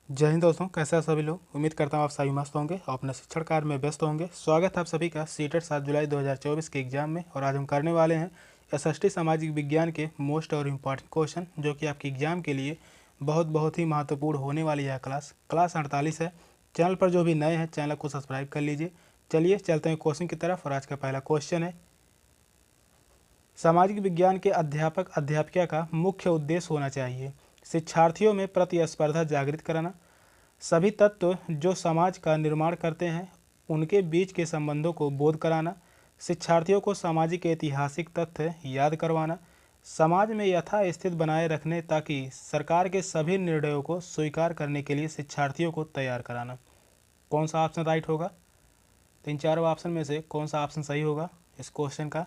जय हिंद दोस्तों, कैसे हैं सभी लोग। उम्मीद करता हूँ आप सभी मस्त होंगे और अपने शिक्षण कार्य में व्यस्त होंगे। स्वागत है आप सभी का सीटेट 7 जुलाई 2024 के एग्जाम में। और आज हम करने वाले हैं एसएसटी सामाजिक विज्ञान के मोस्ट और इम्पॉर्टेंट क्वेश्चन, जो कि आपके एग्जाम के लिए बहुत ही महत्वपूर्ण होने वाली है। क्लास 48 है। चैनल पर जो भी नए हैं चैनल को सब्सक्राइब कर लीजिए। चलिए चलते हैं क्वेश्चन की तरफ। और आज का पहला क्वेश्चन है, सामाजिक विज्ञान के अध्यापक अध्यापिका का मुख्य उद्देश्य होना चाहिए शिक्षार्थियों में प्रतिस्पर्धा जागृत कराना, सभी तत्व जो समाज का निर्माण करते हैं उनके बीच के संबंधों को बोध कराना, शिक्षार्थियों को सामाजिक ऐतिहासिक तथ्य याद करवाना, समाज में यथास्थित बनाए रखने ताकि सरकार के सभी निर्णयों को स्वीकार करने के लिए शिक्षार्थियों को तैयार कराना। कौन सा ऑप्शन राइट होगा? तो इन चारों ऑप्शन में से कौन सा ऑप्शन सही होगा इस क्वेश्चन का?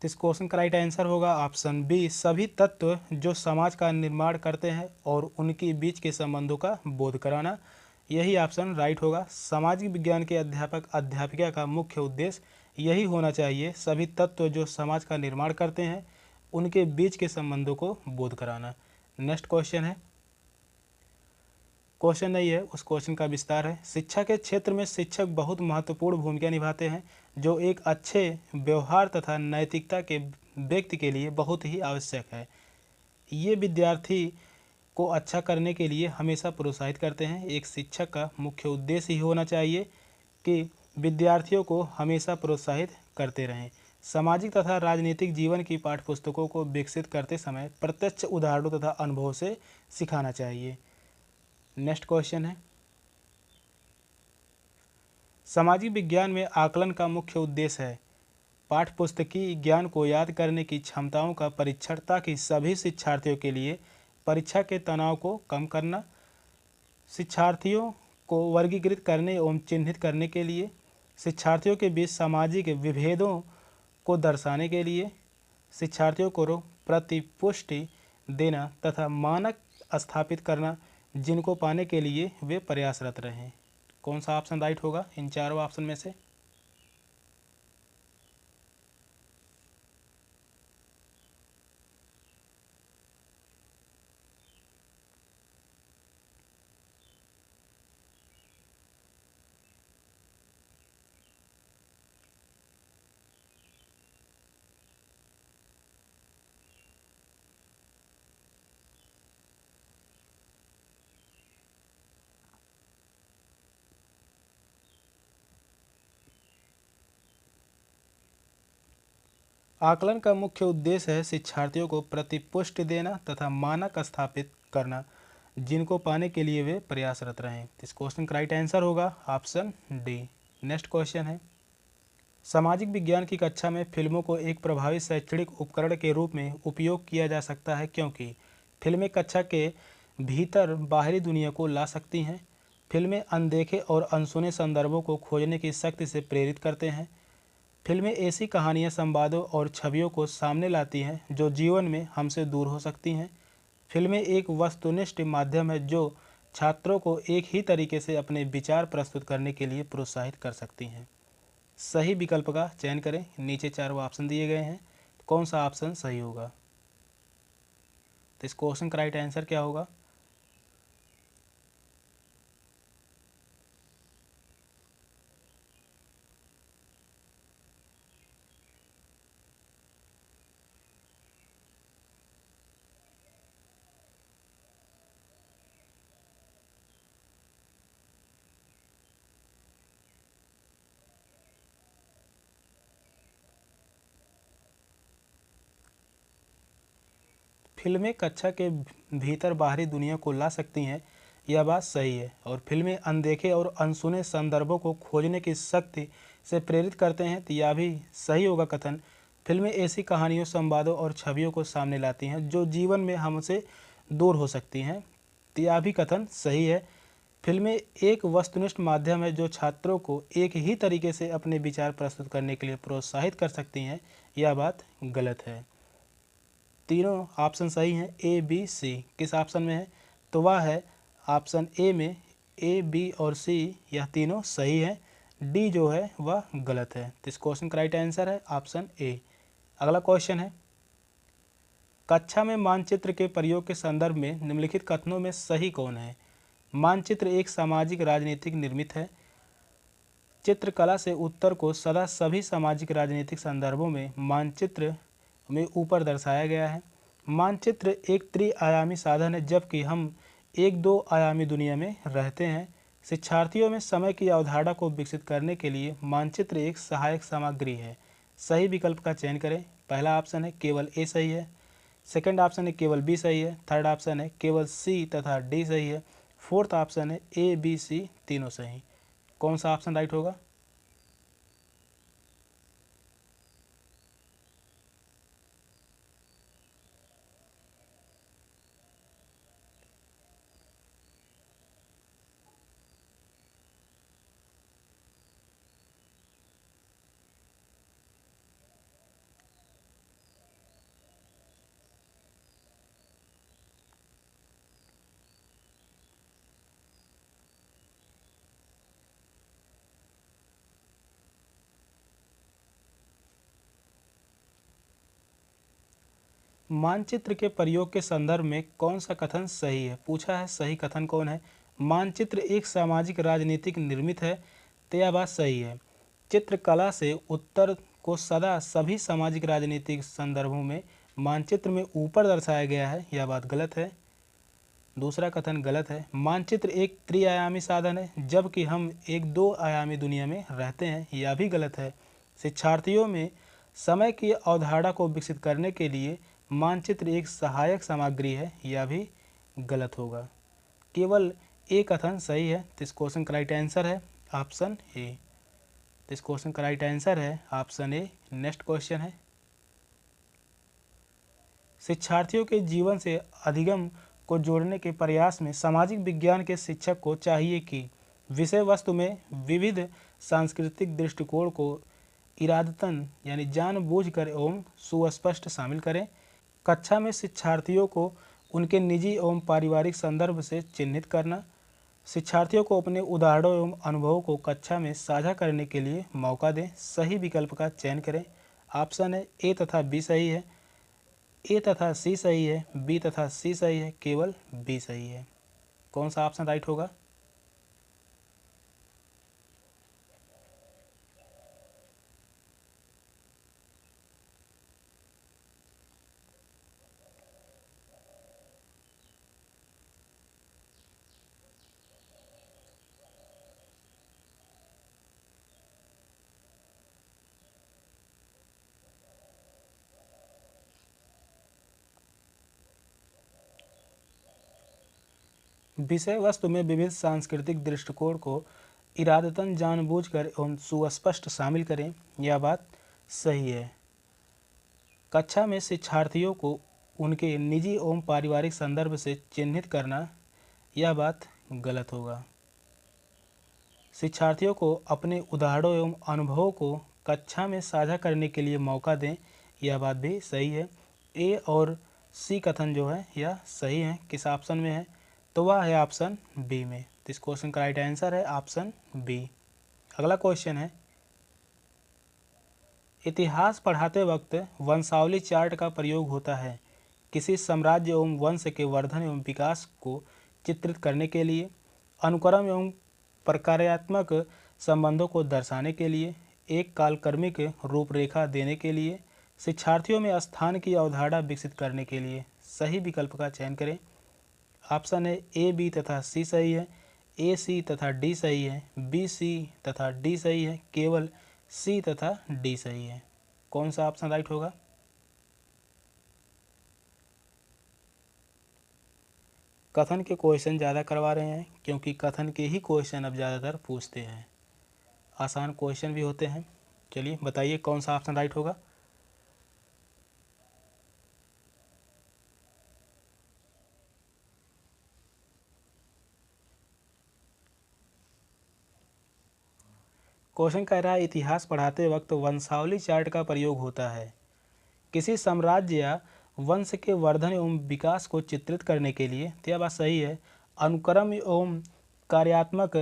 तो इस क्वेश्चन का राइट आंसर होगा ऑप्शन बी, सभी तत्व जो समाज का निर्माण करते हैं और उनके बीच के संबंधों का बोध कराना। यही ऑप्शन राइट होगा। सामाजिक विज्ञान के अध्यापक अध्यापिका का मुख्य उद्देश्य यही होना चाहिए, सभी तत्व जो समाज का निर्माण करते हैं उनके बीच के संबंधों को बोध कराना। नेक्स्ट क्वेश्चन है, क्वेश्चन नहीं है, उस क्वेश्चन का विस्तार है। शिक्षा के क्षेत्र में शिक्षक बहुत महत्वपूर्ण भूमिका निभाते हैं, जो एक अच्छे व्यवहार तथा नैतिकता के व्यक्ति के लिए बहुत ही आवश्यक है। ये विद्यार्थी को अच्छा करने के लिए हमेशा प्रोत्साहित करते हैं। एक शिक्षक का मुख्य उद्देश्य ही होना चाहिए कि विद्यार्थियों को हमेशा प्रोत्साहित करते रहें। सामाजिक तथा राजनीतिक जीवन की पाठ्यपुस्तकों को विकसित करते समय प्रत्यक्ष उदाहरणों तथा अनुभव से सिखाना चाहिए। नेक्स्ट क्वेश्चन है, सामाजिक विज्ञान में आकलन का मुख्य उद्देश्य है पाठ्यपुस्तकीय ज्ञान को याद करने की क्षमताओं का परीक्षण, ताकि सभी शिक्षार्थियों के लिए परीक्षा के तनाव को कम करना, शिक्षार्थियों को वर्गीकृत करने एवं चिन्हित करने के लिए, शिक्षार्थियों के बीच सामाजिक विभेदों को दर्शाने के लिए, शिक्षार्थियों को प्रतिपुष्टि देना तथा मानक स्थापित करना जिनको पाने के लिए वे प्रयासरत रहें। कौन सा ऑप्शन राइट होगा इन चारों ऑप्शन में से? आकलन का मुख्य उद्देश्य है शिक्षार्थियों को प्रतिपुष्टि देना तथा मानक स्थापित करना जिनको पाने के लिए वे प्रयासरत रहें। इस क्वेश्चन का राइट आंसर होगा ऑप्शन डी। नेक्स्ट क्वेश्चन है, सामाजिक विज्ञान की कक्षा में फिल्मों को एक प्रभावी शैक्षणिक उपकरण के रूप में उपयोग किया जा सकता है, क्योंकि फिल्में कक्षा के भीतर बाहरी दुनिया को ला सकती हैं। फिल्में अनदेखे और अनसुने संदर्भों को खोजने की शक्ति से प्रेरित करते हैं। फिल्में ऐसी कहानियाँ, संवादों और छवियों को सामने लाती हैं जो जीवन में हमसे दूर हो सकती हैं। फिल्में एक वस्तुनिष्ठ माध्यम है जो छात्रों को एक ही तरीके से अपने विचार प्रस्तुत करने के लिए प्रोत्साहित कर सकती हैं। सही विकल्प का चयन करें। नीचे चारों ऑप्शन दिए गए हैं, कौन सा ऑप्शन सही होगा? तो इस क्वेश्चन का राइट आंसर क्या होगा? फिल्में कक्षा के भीतर बाहरी दुनिया को ला सकती हैं, यह बात सही है। और फिल्में अनदेखे और अनसुने संदर्भों को खोजने की शक्ति से प्रेरित करते हैं, तो यह भी सही होगा कथन। फिल्में ऐसी कहानियों, संवादों और छवियों को सामने लाती हैं जो जीवन में हमसे दूर हो सकती हैं, तो यह भी कथन सही है। फिल्में एक वस्तुनिष्ठ माध्यम है जो छात्रों को एक ही तरीके से अपने विचार प्रस्तुत करने के लिए प्रोत्साहित कर सकती हैं, यह बात गलत है। तीनों ऑप्शन सही हैं, ए बी सी। किस ऑप्शन में है? तो वह है ऑप्शन ए में। ए बी और सी यह तीनों सही है, डी जो है वह गलत है। तो इस क्वेश्चन का राइट आंसर है ऑप्शन ए। अगला क्वेश्चन है, कक्षा में मानचित्र के प्रयोग के संदर्भ में निम्नलिखित कथनों में सही कौन है? मानचित्र एक सामाजिक राजनीतिक निर्मित है। चित्रकला से उत्तर को सदा सभी सामाजिक राजनीतिक संदर्भों में मानचित्र में ऊपर दर्शाया गया है। मानचित्र एक त्रिआयामी साधन है, जबकि हम एक दो आयामी दुनिया में रहते हैं। शिक्षार्थियों में समय की अवधारणा को विकसित करने के लिए मानचित्र एक सहायक सामग्री है। सही विकल्प का चयन करें। पहला ऑप्शन है केवल ए सही है, सेकंड ऑप्शन है केवल बी सही है, थर्ड ऑप्शन है केवल सी तथा डी सही है, फोर्थ ऑप्शन है ए बी सी तीनों सही। कौन सा ऑप्शन राइट होगा? मानचित्र के प्रयोग के संदर्भ में कौन सा कथन सही है? पूछा है सही कथन कौन है। मानचित्र एक सामाजिक राजनीतिक निर्मित है, तो यह बात सही है। चित्रकला से उत्तर को सदा सभी सामाजिक राजनीतिक संदर्भों में मानचित्र में ऊपर दर्शाया गया है, यह बात गलत है। दूसरा कथन गलत है। मानचित्र एक त्रिआयामी साधन है, जबकि हम एक दो आयामी दुनिया में रहते हैं, यह भी गलत है। शिक्षार्थियों में समय की अवधारणा को विकसित करने के लिए मानचित्र एक सहायक सामग्री है, यह भी गलत होगा। केवल ए कथन सही है। तो इस क्वेश्चन का राइट आंसर है ऑप्शन ए। तो इस क्वेश्चन का राइट आंसर है ऑप्शन ए। नेक्स्ट क्वेश्चन है, शिक्षार्थियों के जीवन से अधिगम को जोड़ने के प्रयास में सामाजिक विज्ञान के शिक्षक को चाहिए कि विषय वस्तु में विविध सांस्कृतिक दृष्टिकोण को इरादतन यानी जानबूझकर एवं सुस्पष्ट शामिल करें। कक्षा में शिक्षार्थियों को उनके निजी एवं पारिवारिक संदर्भ से चिन्हित करना। शिक्षार्थियों को अपने उदाहरणों एवं अनुभवों को कक्षा में साझा करने के लिए मौका दें। सही विकल्प का चयन करें। ऑप्शन है ए तथा बी सही है, ए तथा सी सही है, बी तथा सी सही है, केवल बी सही है। कौन सा ऑप्शन राइट होगा? विषय वस्तु में विविध सांस्कृतिक दृष्टिकोण को इरादतन जानबूझकर एवं सुस्पष्ट शामिल करें, यह बात सही है। कक्षा में शिक्षार्थियों को उनके निजी एवं पारिवारिक संदर्भ से चिन्हित करना, यह बात गलत होगा। शिक्षार्थियों को अपने उदाहरणों एवं अनुभवों को कक्षा में साझा करने के लिए मौका दें, यह बात भी सही है। ए और सी कथन जो है यह सही है। किस ऑप्शन में है? तो वह है ऑप्शन बी में। तो इस क्वेश्चन का राइट आंसर है ऑप्शन बी। अगला क्वेश्चन है, इतिहास पढ़ाते वक्त वंशावली चार्ट का प्रयोग होता है किसी साम्राज्य एवं वंश के वर्धन एवं विकास को चित्रित करने के लिए, अनुक्रम एवं प्रकार्यात्मक संबंधों को दर्शाने के लिए, एक कालक्रमिक रूपरेखा देने के लिए, शिक्षार्थियों में स्थान की अवधारणा विकसित करने के लिए। सही विकल्प का चयन करें। ऑप्शन है ए बी तथा सी सही है, ए सी तथा डी सही है, बी सी तथा डी सही है, केवल सी तथा डी सही है। कौन सा ऑप्शन राइट होगा? कथन के क्वेश्चन ज़्यादा करवा रहे हैं, क्योंकि कथन के ही क्वेश्चन अब ज़्यादातर पूछते हैं। आसान क्वेश्चन भी होते हैं। चलिए बताइए कौन सा ऑप्शन राइट होगा? क्वेश्चन कह रहा है इतिहास पढ़ाते वक्त वंशावली चार्ट का प्रयोग होता है किसी साम्राज्य या वंश के वर्धन एवं विकास को चित्रित करने के लिए, तो यह बात सही है। अनुक्रम एवं कार्यात्मक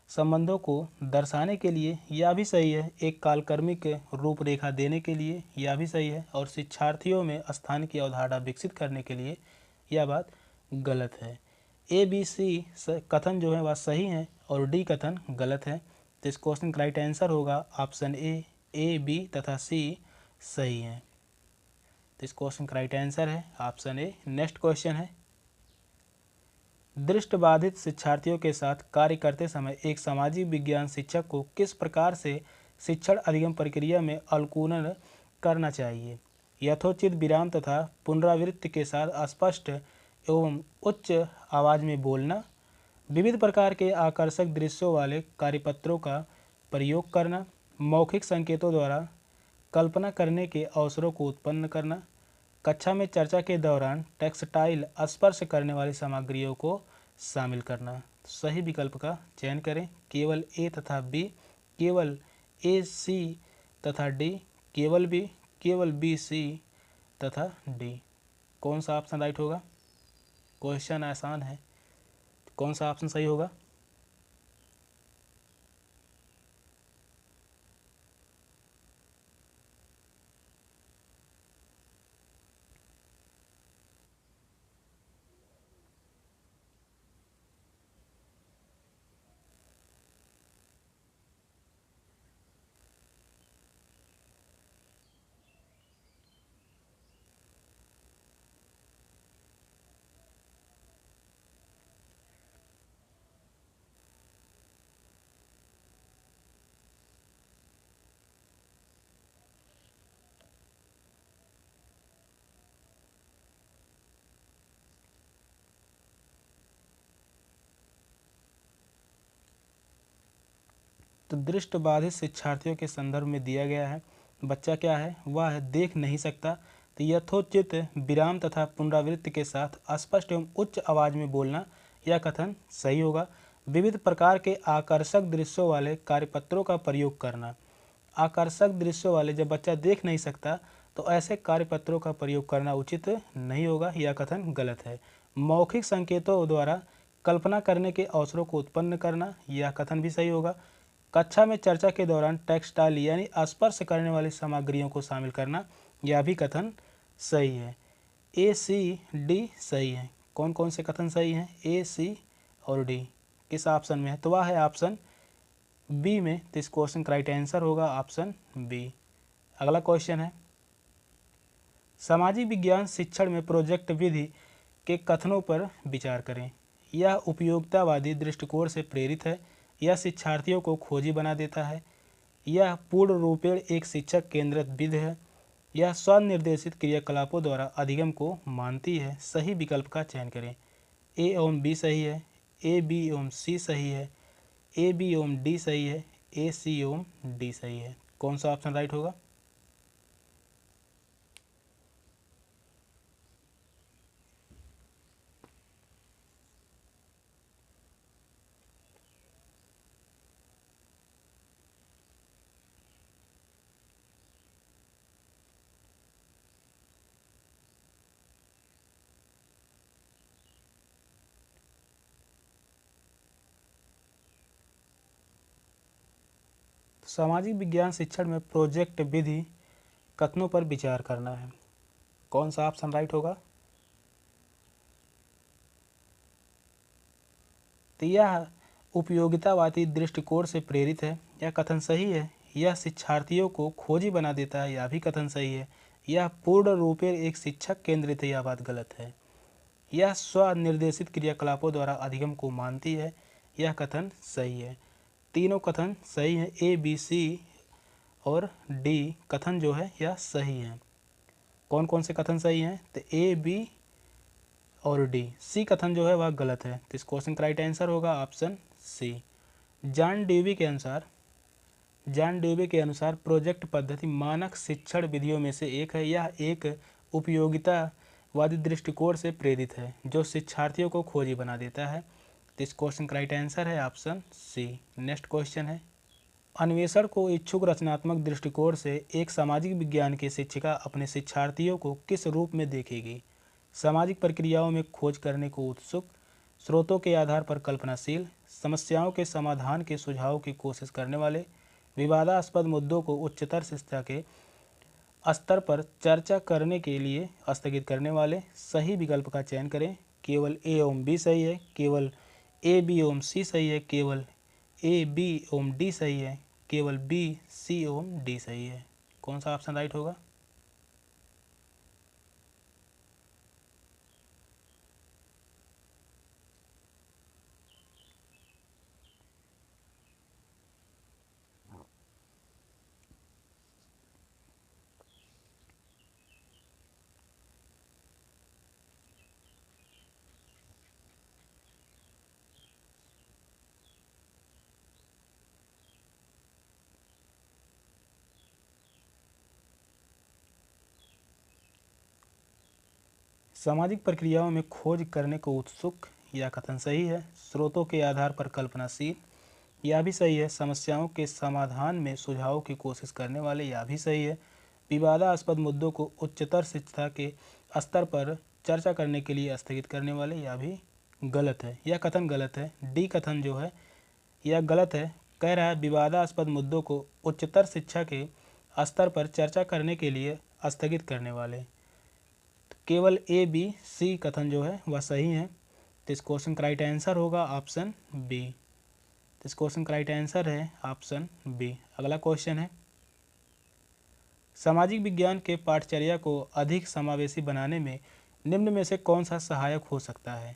संबंधों को दर्शाने के लिए, यह भी सही है। एक कालक्रमिक रूपरेखा देने के लिए, यह भी सही है। और शिक्षार्थियों में स्थान की अवधारणा विकसित करने के लिए, यह बात गलत है। ए बी सी कथन जो है वह सही है और डी कथन गलत है। तो इस क्वेश्चन का राइट आंसर होगा ऑप्शन ए, बी तथा सी सही है। तो इस क्वेश्चन का राइट आंसर है ऑप्शन ए। नेक्स्ट क्वेश्चन है, दृष्टिबाधित शिक्षार्थियों के साथ कार्य करते समय एक सामाजिक विज्ञान शिक्षक को किस प्रकार से शिक्षण अधिगम प्रक्रिया में अनुकूलन करना चाहिए। यथोचित विराम तथा पुनरावृत्ति के साथ स्पष्ट एवं उच्च आवाज़ में बोलना, विविध प्रकार के आकर्षक दृश्यों वाले कार्यपत्रों का प्रयोग करना, मौखिक संकेतों द्वारा कल्पना करने के अवसरों को उत्पन्न करना, कक्षा में चर्चा के दौरान टेक्सटाइल स्पर्श करने वाली सामग्रियों को शामिल करना। सही विकल्प का चयन करें। केवल ए तथा बी, केवल ए सी तथा डी, केवल बी, केवल बी सी तथा डी। कौन सा ऑप्शन राइट होगा? क्वेश्चन आसान है, कौन सा ऑप्शन सही होगा? तो दृष्टिबाधित शिक्षार्थियों के संदर्भ में दिया गया है, बच्चा क्या है, वह है देख नहीं सकता। तो यथोचित विराम तथा पुनरावृत्ति के साथ स्पष्ट एवं उच्च आवाज़ में बोलना, यह कथन सही होगा। विविध प्रकार के आकर्षक दृश्यों वाले कार्यपत्रों का प्रयोग करना, आकर्षक दृश्यों वाले, जब बच्चा देख नहीं सकता तो ऐसे कार्यपत्रों का प्रयोग करना उचित नहीं होगा, यह कथन गलत है। मौखिक संकेतों द्वारा कल्पना करने के अवसरों को उत्पन्न करना, यह कथन भी सही होगा। कक्षा में चर्चा के दौरान टेक्सटाइल यानी स्पर्श करने वाली सामग्रियों को शामिल करना, यह भी कथन सही है। ए सी डी सही है। कौन कौन से कथन सही हैं? ए सी और डी किस ऑप्शन में है? तो वह है ऑप्शन बी में। तो इस क्वेश्चन का राइट आंसर होगा ऑप्शन बी। अगला क्वेश्चन है, सामाजिक विज्ञान शिक्षण में प्रोजेक्ट विधि के कथनों पर विचार करें। यह उपयोगितावादी दृष्टिकोण से प्रेरित है, यह शिक्षार्थियों को खोजी बना देता है, यह पूर्ण रूपेण एक शिक्षक केंद्रित विधि है, यह स्वनिर्देशित क्रियाकलापों द्वारा अधिगम को मानती है। सही विकल्प का चयन करें। ए एवं बी सही है, ए बी एवं सी सही है, ए बी एवं डी सही है, ए सी एवं डी सही है। कौन सा ऑप्शन राइट होगा? सामाजिक विज्ञान शिक्षण में प्रोजेक्ट विधि कथनों पर विचार करना है। कौन सा ऑप्शन राइट होगा? तो यह उपयोगितावादी दृष्टिकोण से प्रेरित है, यह कथन सही है। यह शिक्षार्थियों को खोजी बना देता है, यह भी कथन सही है। यह पूर्ण रूपेण एक शिक्षक केंद्रित है, यह बात गलत है। यह स्वनिर्देशित क्रियाकलापों द्वारा अधिगम को मानती है, यह कथन सही है। तीनों कथन सही हैं। ए बी सी और डी कथन जो है यह सही है। कौन कौन से कथन सही हैं? तो ए बी और डी। सी कथन जो है वह गलत है। तो इस क्वेश्चन का राइट आंसर होगा ऑप्शन सी। जॉन ड्यूवी के अनुसार प्रोजेक्ट पद्धति मानक शिक्षण विधियों में से एक है। यह एक उपयोगितावादी दृष्टिकोण से प्रेरित है जो शिक्षार्थियों को खोजी बना देता है। तो इस क्वेश्चन का राइट आंसर है ऑप्शन सी। नेक्स्ट क्वेश्चन है, अन्वेषण को इच्छुक रचनात्मक दृष्टिकोण से एक सामाजिक विज्ञान की शिक्षिका अपने शिक्षार्थियों को किस रूप में देखेगी? सामाजिक प्रक्रियाओं में खोज करने को उत्सुक, स्रोतों के आधार पर कल्पनाशील, समस्याओं के समाधान के सुझाव की कोशिश करने वाले, विवादास्पद मुद्दों को उच्चतर शिक्षा के स्तर पर चर्चा करने के लिए स्थगित करने वाले। सही विकल्प का चयन करें। केवल ए एवं बी सही है, केवल ए बी एवं सी सही है, केवल ए बी एवं डी सही है, केवल बी सी एवं डी सही है। कौन सा ऑप्शन राइट होगा? सामाजिक प्रक्रियाओं में खोज करने को उत्सुक, यह कथन सही है। स्रोतों के आधार पर कल्पनाशील, यह भी सही है। समस्याओं के समाधान में सुझाव की कोशिश करने वाले, यह भी सही है। विवादास्पद मुद्दों को उच्चतर शिक्षा के स्तर पर चर्चा करने के लिए स्थगित करने वाले, यह भी गलत है। यह कथन गलत है। डी कथन जो है यह गलत है। कह रहा है विवादास्पद मुद्दों को उच्चतर शिक्षा के स्तर पर चर्चा करने के लिए स्थगित करने वाले। केवल ए बी सी कथन जो है वह सही है। तो इस क्वेश्चन का राइट आंसर होगा ऑप्शन बी। तो इस क्वेश्चन का राइट आंसर है ऑप्शन बी। अगला क्वेश्चन है, सामाजिक विज्ञान के पाठचर्या को अधिक समावेशी बनाने में निम्न में से कौन सा सहायक हो सकता है?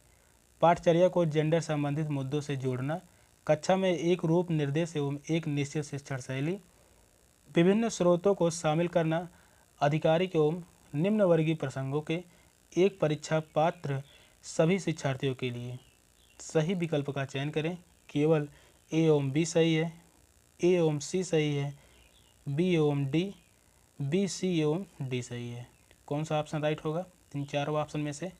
पाठचर्या को जेंडर संबंधित मुद्दों से जोड़ना, कक्षा में एक रूप निर्देश एवं एक निश्चित शिक्षण शैली, विभिन्न स्रोतों को शामिल करना, आधिकारिक एवं निम्न वर्गीय प्रसंगों के एक परीक्षा पात्र सभी शिक्षार्थियों के लिए। सही विकल्प का चयन करें। केवल ए एवं बी सही है, ए एवं सी सही है, बी एवं डी, बी सी एवं डी सही है। कौन सा ऑप्शन राइट होगा इन चारों ऑप्शन में से?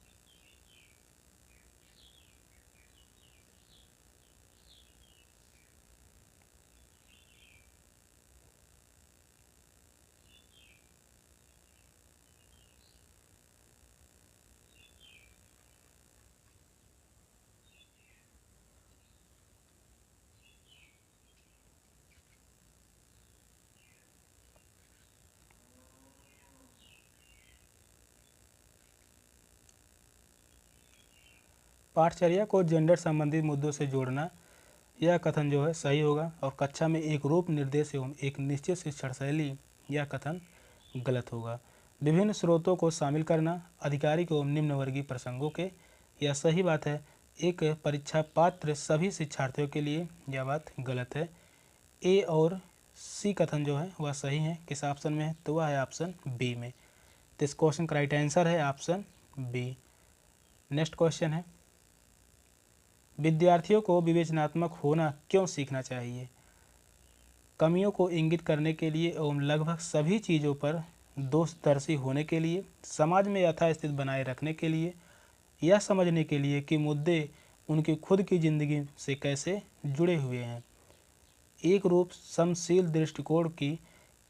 पाठचर्या को जेंडर संबंधित मुद्दों से जोड़ना, यह कथन जो है सही होगा। और कक्षा में एक रूप निर्देश एवं एक निश्चित शिक्षण शैली, यह कथन गलत होगा। विभिन्न स्रोतों को शामिल करना, आधिकारिक एवं निम्न वर्गीय प्रसंगों के, यह सही बात है। एक परीक्षा पात्र सभी शिक्षार्थियों के लिए, यह बात गलत है। ए और सी कथन जो है वह सही है। किस ऑप्शन में है? तो वह है ऑप्शन बी में। तो इस क्वेश्चन का राइट आंसर है ऑप्शन बी। नेक्स्ट क्वेश्चन है, विद्यार्थियों को विवेचनात्मक होना क्यों सीखना चाहिए? कमियों को इंगित करने के लिए एवं लगभग सभी चीज़ों पर दोषदर्शी होने के लिए, समाज में यथास्थिति बनाए रखने के लिए, यह समझने के लिए कि मुद्दे उनकी खुद की जिंदगी से कैसे जुड़े हुए हैं, एक रूप समशील दृष्टिकोण की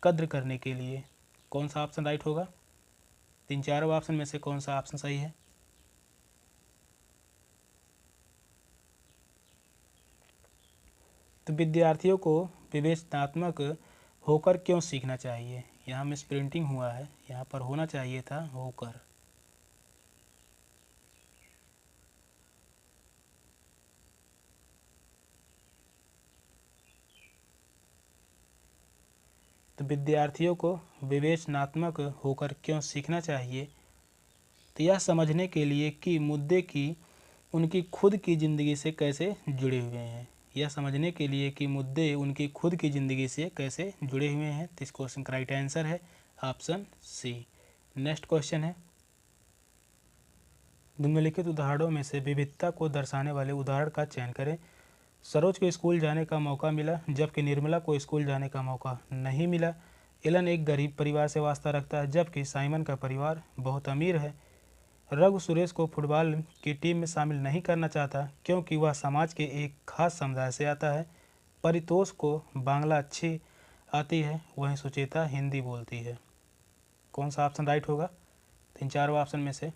कद्र करने के लिए। कौन सा ऑप्शन राइट होगा? तीन चारों ऑप्शन में से कौन सा ऑप्शन सही है? तो विद्यार्थियों को विवेचनात्मक होकर क्यों सीखना चाहिए? यहाँ मिस प्रिंटिंग हुआ है, यहाँ पर होना चाहिए था होकर। तो विद्यार्थियों को विवेचनात्मक होकर क्यों सीखना चाहिए? तो यह समझने के लिए कि मुद्दे की उनकी खुद की ज़िंदगी से कैसे जुड़े हुए हैं। यह समझने के लिए कि मुद्दे उनकी खुद की ज़िंदगी से कैसे जुड़े हुए हैं। तो इस क्वेश्चन का राइट आंसर है ऑप्शन सी। नेक्स्ट क्वेश्चन है, निम्नलिखित उदाहरणों में से विविधता को दर्शाने वाले उदाहरण का चयन करें। सरोज को स्कूल जाने का मौका मिला जबकि निर्मला को स्कूल जाने का मौका नहीं मिला। एलन एक गरीब परिवार से वास्ता रखता है जबकि साइमन का परिवार बहुत अमीर है। रघु सुरेश को फुटबॉल की टीम में शामिल नहीं करना चाहता क्योंकि वह समाज के एक खास समुदाय से आता है। परितोष को बांग्ला अच्छी आती है, वहीं सुचेता हिंदी बोलती है। कौन सा ऑप्शन राइट होगा? तीन चारों ऑप्शन में से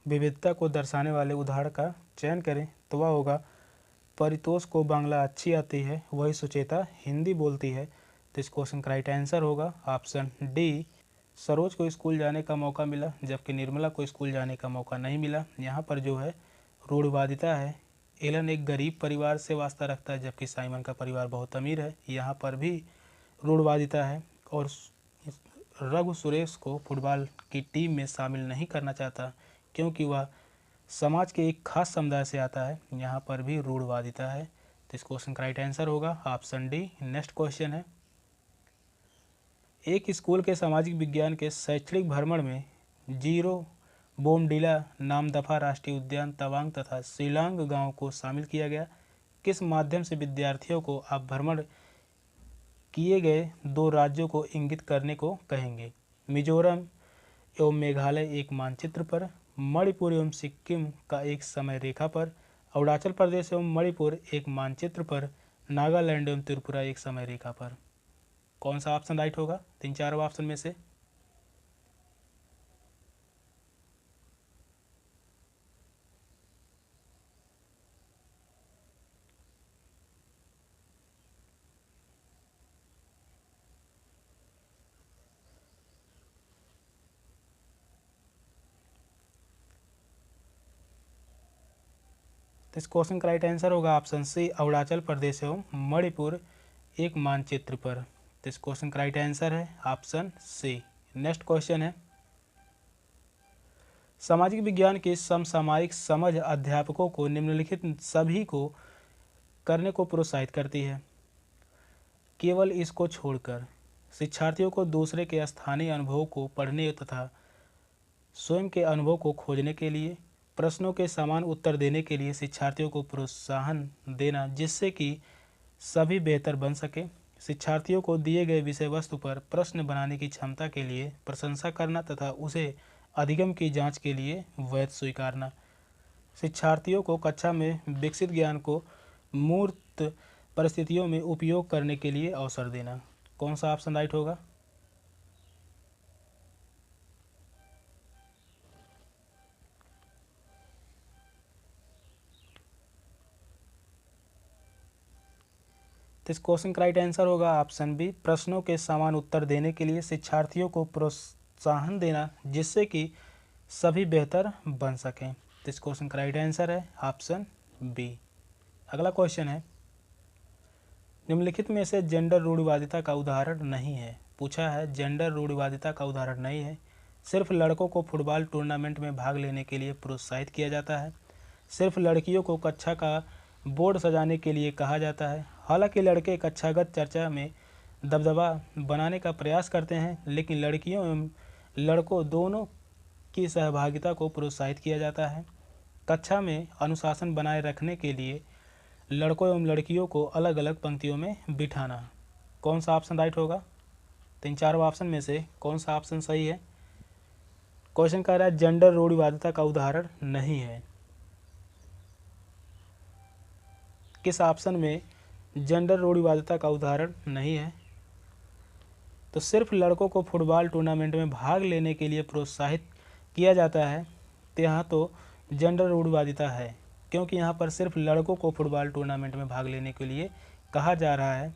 विविधता को दर्शाने वाले उदाहरण का चयन करें, तो वह होगा परितोष को बांग्ला अच्छी आती है, वही सुचेता हिंदी बोलती है। तो इस क्वेश्चन का राइट आंसर होगा ऑप्शन डी। सरोज को स्कूल जाने का मौका मिला, जबकि निर्मला को स्कूल जाने का मौका नहीं मिला। यहाँ पर जो है रूढ़वादिता है। एलन एक गरीब परिवार से वास्ता रखता है, जबकि साइमन का परिवार बहुत अमीर है। यहाँ पर भी रूढ़वादिता है। और रघु सुरेश को फुटबॉल की टीम में शामिल नहीं करना चाहता, क्योंकि वह समाज के एक खास समुदाय से आता है। यहाँ पर भी रूढ़वादिता है। तो इस क्वेश्चन का राइट आंसर होगा ऑप्शन डी। नेक्स्ट क्वेश्चन है, एक स्कूल के सामाजिक विज्ञान के शैक्षणिक भ्रमण में जीरो बोमडिला, नामदफा राष्ट्रीय उद्यान, तवांग तथा शिलांग गांव को शामिल किया गया। किस माध्यम से विद्यार्थियों को आप भ्रमण किए गए दो राज्यों को इंगित करने को कहेंगे? मिजोरम एवं मेघालय एक मानचित्र पर, मणिपुर एवं सिक्किम का एक समय रेखा पर, अरुणाचल प्रदेश एवं मणिपुर एक मानचित्र पर, नागालैंड एवं त्रिपुरा एक समय रेखा पर। कौन सा ऑप्शन राइट होगा तीन चारों ऑप्शन में से? तो इस क्वेश्चन का राइट आंसर होगा ऑप्शन सी, अरुणाचल प्रदेश एवं मणिपुर एक मानचित्र पर। तो इस क्वेश्चन का राइट आंसर है ऑप्शन सी। नेक्स्ट क्वेश्चन है, सामाजिक विज्ञान की समसामयिक समझ अध्यापकों को निम्नलिखित सभी को करने को प्रोत्साहित करती है। केवल इसको छोड़कर शिक्षार्थियों को दूसरे के स्थानीय अनुभवों को पढ़ने तथा स्वयं के अनुभव को खोजने के लिए, प्रश्नों के समान उत्तर देने के लिए शिक्षार्थियों को प्रोत्साहन देना, जिससे कि सभी बेहतर बन सके। शिक्षार्थियों को दिए गए विषय वस्तु पर प्रश्न बनाने की क्षमता के लिए प्रशंसा करना तथा उसे अधिगम की जांच के लिए वैध स्वीकारना। शिक्षार्थियों को कक्षा में विकसित ज्ञान को मूर्त परिस्थितियों में उपयोग करने के लिए अवसर देना। कौन सा ऑप्शन राइट होगा? तो इस क्वेश्चन का राइट आंसर होगा ऑप्शन बी, प्रश्नों के समान उत्तर देने के लिए शिक्षार्थियों को प्रोत्साहन देना, जिससे कि सभी बेहतर बन सकें। तो इस क्वेश्चन का राइट आंसर है ऑप्शन बी। अगला क्वेश्चन है, निम्नलिखित में से जेंडर रूढ़िवादिता का उदाहरण नहीं है। पूछा है जेंडर रूढ़िवादिता का उदाहरण नहीं है। सिर्फ लड़कों को फुटबॉल टूर्नामेंट में भाग लेने के लिए प्रोत्साहित किया जाता है। सिर्फ लड़कियों को कक्षा का बोर्ड सजाने के लिए कहा जाता है। हालांकि लड़के कक्षागत चर्चा में दबदबा बनाने का प्रयास करते हैं, लेकिन लड़कियों एवं लड़कों दोनों की सहभागिता को प्रोत्साहित किया जाता है। कक्षा में अनुशासन बनाए रखने के लिए लड़कों एवं लड़कियों को अलग अलग पंक्तियों में बिठाना। कौन सा ऑप्शन राइट होगा? तीन चारों ऑप्शन में से कौन सा ऑप्शन सही है? क्वेश्चन कह रहा है जेंडर रूढ़िवादिता का उदाहरण नहीं है। किस ऑप्शन में जेंडर रूढ़िवादिता का उदाहरण नहीं है? तो सिर्फ लड़कों को फुटबॉल टूर्नामेंट में भाग लेने के लिए प्रोत्साहित किया जाता है, तो यहाँ तो जेंडर रूढ़िवादिता है, क्योंकि यहाँ पर सिर्फ लड़कों को फुटबॉल टूर्नामेंट में भाग लेने के लिए कहा जा रहा है।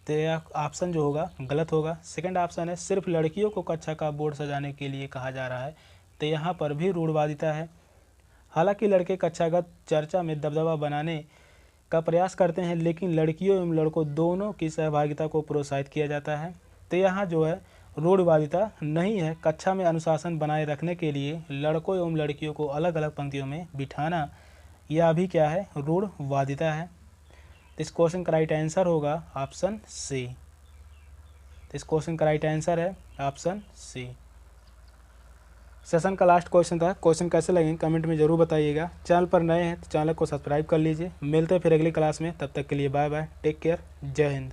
तो यह ऑप्शन जो होगा गलत होगा। सेकंड ऑप्शन है सिर्फ लड़कियों को कक्षा का बोर्ड सजाने के लिए कहा जा रहा है, तो यहाँ पर भी रूढ़िवादिता है। हालांकि लड़के कक्षागत चर्चा में दबदबा बनाने का प्रयास करते हैं, लेकिन लड़कियों एवं लड़कों दोनों की सहभागिता को प्रोत्साहित किया जाता है। तो यहाँ जो है रूढ़िवादिता नहीं है। कक्षा में अनुशासन बनाए रखने के लिए लड़कों एवं लड़कियों को अलग अलग पंक्तियों में बिठाना, यह भी क्या है? रूढ़िवादिता है। तो इस क्वेश्चन का राइट आंसर होगा ऑप्शन सी। तो इस क्वेश्चन का राइट आंसर है ऑप्शन सी। सेशन का लास्ट क्वेश्चन था। क्वेश्चन कैसे लगे कमेंट में ज़रूर बताइएगा। चैनल पर नए हैं तो चैनल को सब्सक्राइब कर लीजिए। मिलते हैं फिर अगली क्लास में, तब तक के लिए बाय बाय, टेक केयर, जय हिंद।